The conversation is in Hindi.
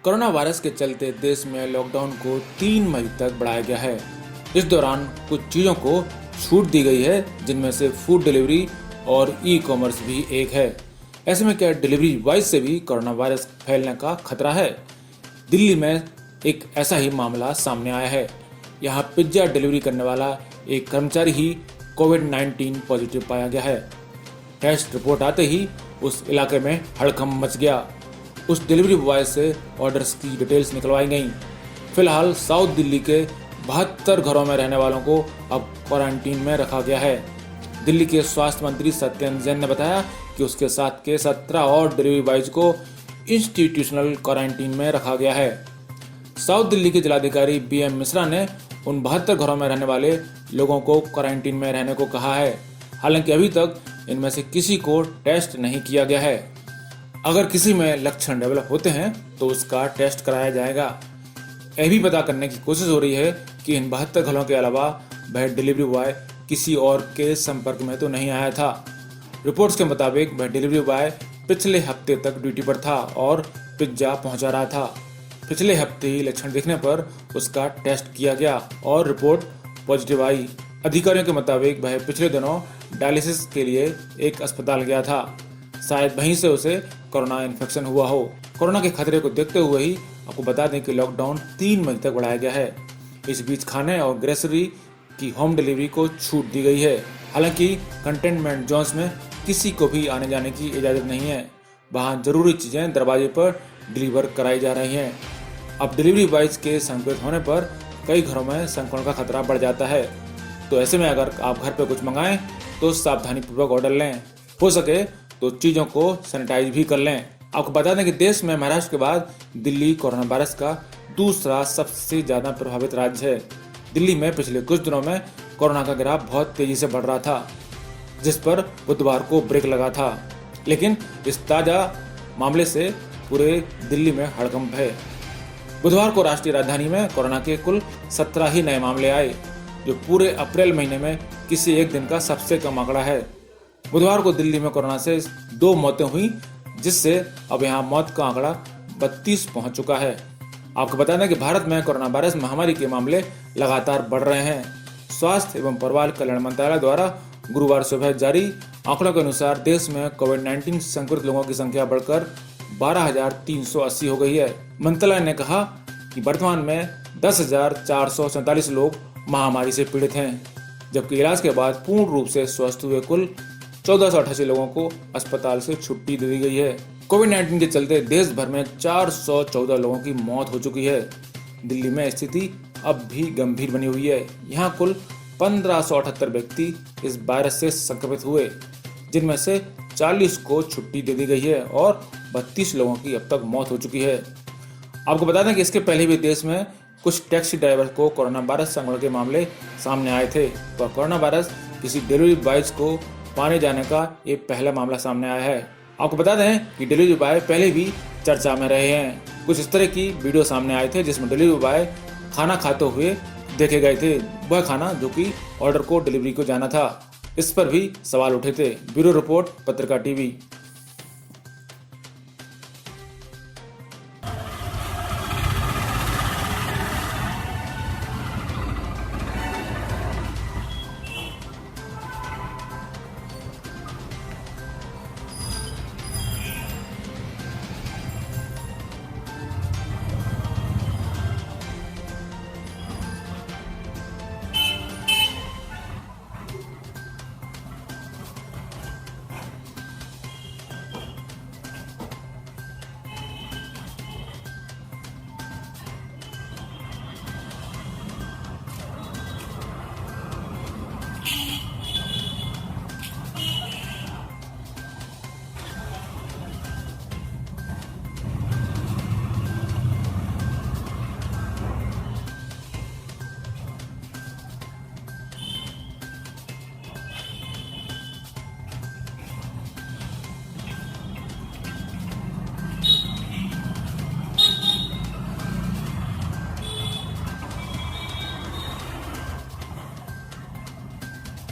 कोरोना वायरस के चलते देश में लॉकडाउन को 3 मई तक बढ़ाया गया है। इस दौरान कुछ चीजों को छूट दी गई है, जिनमें से फूड डिलीवरी और ई कॉमर्स भी एक है। ऐसे में क्या डिलीवरी बॉयज से भी कोरोना वायरस फैलने का खतरा है? दिल्ली में एक ऐसा ही मामला सामने आया है। यहाँ पिज्जा डिलीवरी करने वाला एक कर्मचारी ही कोविड-19 पॉजिटिव पाया गया है। टेस्ट रिपोर्ट आते ही उस इलाके में हड़कंप मच गया। उस डिलीवरी बॉय से ऑर्डर्स की डिटेल्स निकलवाई गई। फिलहाल साउथ दिल्ली के 72 घरों में रहने वालों को अब क्वारंटीन में रखा गया है। दिल्ली के स्वास्थ्य मंत्री सत्येंद्र जैन ने बताया कि उसके साथ के 17 और डिलीवरी बॉयज को इंस्टीट्यूशनल क्वारंटीन में रखा गया है। साउथ दिल्ली के जिलाधिकारी BM मिश्रा ने उन 72 घरों में रहने वाले लोगों को क्वारंटीन में रहने को कहा है। हालांकि अभी तक इनमें से किसी को टेस्ट नहीं किया गया है। अगर किसी में लक्षण डेवलप होते हैं तो उसका टेस्ट कराया जाएगा। यह भी पता करने की कोशिश हो रही है कि इन 72 घरों के अलावा वह डिलीवरी बॉय किसी और के संपर्क में तो नहीं आया था। रिपोर्ट्स के मुताबिक वह डिलीवरी बॉय पिछले हफ्ते तक ड्यूटी पर था और पिज्जा पहुंचा रहा था। पिछले हफ्ते ही लक्षण दिखने पर उसका टेस्ट किया गया और रिपोर्ट पॉजिटिव आई। अधिकारियों के मुताबिक वह पिछले दिनों डायलिसिस के लिए एक अस्पताल गया था। शायद वहीं से उसे कोरोना इन्फेक्शन हुआ हो। कोरोना के खतरे को देखते हुए ही आपको बता दें कि लॉकडाउन 3 मई तक बढ़ाया गया है। इस बीच खाने और ग्रोसरी की होम डिलीवरी को छूट दी गई है। हालांकि कंटेनमेंट जोन्स में किसी को भी आने जाने की इजाजत नहीं है। वहां जरूरी चीजें दरवाजे पर डिलीवर कराई जा रही हैं। अब डिलीवरी बॉयज के संक्रमित होने पर कई घरों में संक्रमण का खतरा बढ़ जाता है। तो ऐसे में अगर आप घर पे कुछ मंगाएं तो सावधानी पूर्वक ऑर्डर लें। हो सके तो चीजों को सैनिटाइज भी कर लें। आपको बता दें कि देश में महाराष्ट्र के बाद दिल्ली कोरोना वायरस का दूसरा सबसे ज्यादा प्रभावित राज्य है। दिल्ली में पिछले कुछ दिनों में कोरोना का ग्राफ बहुत तेजी से बढ़ रहा था, जिस पर बुधवार को ब्रेक लगा था। लेकिन इस ताजा मामले से पूरे दिल्ली में हड़कंप है। बुधवार को राष्ट्रीय राजधानी में कोरोना के कुल 17 ही नए मामले आए, जो पूरे अप्रैल महीने में किसी एक दिन का सबसे कम आंकड़ा है। बुधवार को दिल्ली में कोरोना से 2 मौतें हुई, जिससे अब यहाँ मौत का आंकड़ा 32 पहुंच चुका है। आपको बता दें कि भारत में कोरोना वायरस महामारी के मामले लगातार बढ़ रहे हैं। स्वास्थ्य एवं परिवार कल्याण मंत्रालय द्वारा गुरुवार सुबह जारी आंकड़ों के अनुसार देश में कोविड-19 संक्रमित लोगों की संख्या बढ़कर 12,380 हो गई है। मंत्रालय ने कहा कि वर्तमान में 10,447 लोग महामारी से पीड़ित हैं, जबकि इलाज के बाद पूर्ण रूप से स्वस्थ हुए कुल 1488 लोगों को अस्पताल से छुट्टी दे दी गई है। कोविड-19 के चलते देश भर में 414 लोगों की मौत हो चुकी है। दिल्ली में स्थिति अब भी गंभीर बनी हुई है। यहाँ कुल 1578 व्यक्ति इस वायरस से संक्रमित हुए, जिनमें से 40 को छुट्टी दे दी गई है और 32 लोगों की अब तक मौत हो चुकी है। आपको बता दें कि इसके पहले भी देश में कुछ टैक्सी ड्राइवर को कोरोना वायरस संक्रमण के मामले सामने आए थे। तो कोरोना वायरस किसी डिलीवरी बॉयज को पाने जाने का ये पहला मामला सामने आया है। आपको बता दें कि डिलीवरी बॉय पहले भी चर्चा में रहे हैं। कुछ इस तरह की वीडियो सामने आए थे जिसमें डिलीवरी बॉय खाना खाते हुए देखे गए थे, वह खाना जो कि ऑर्डर को डिलीवरी को जाना था। इस पर भी सवाल उठे थे। ब्यूरो रिपोर्ट, पत्रकार टीवी।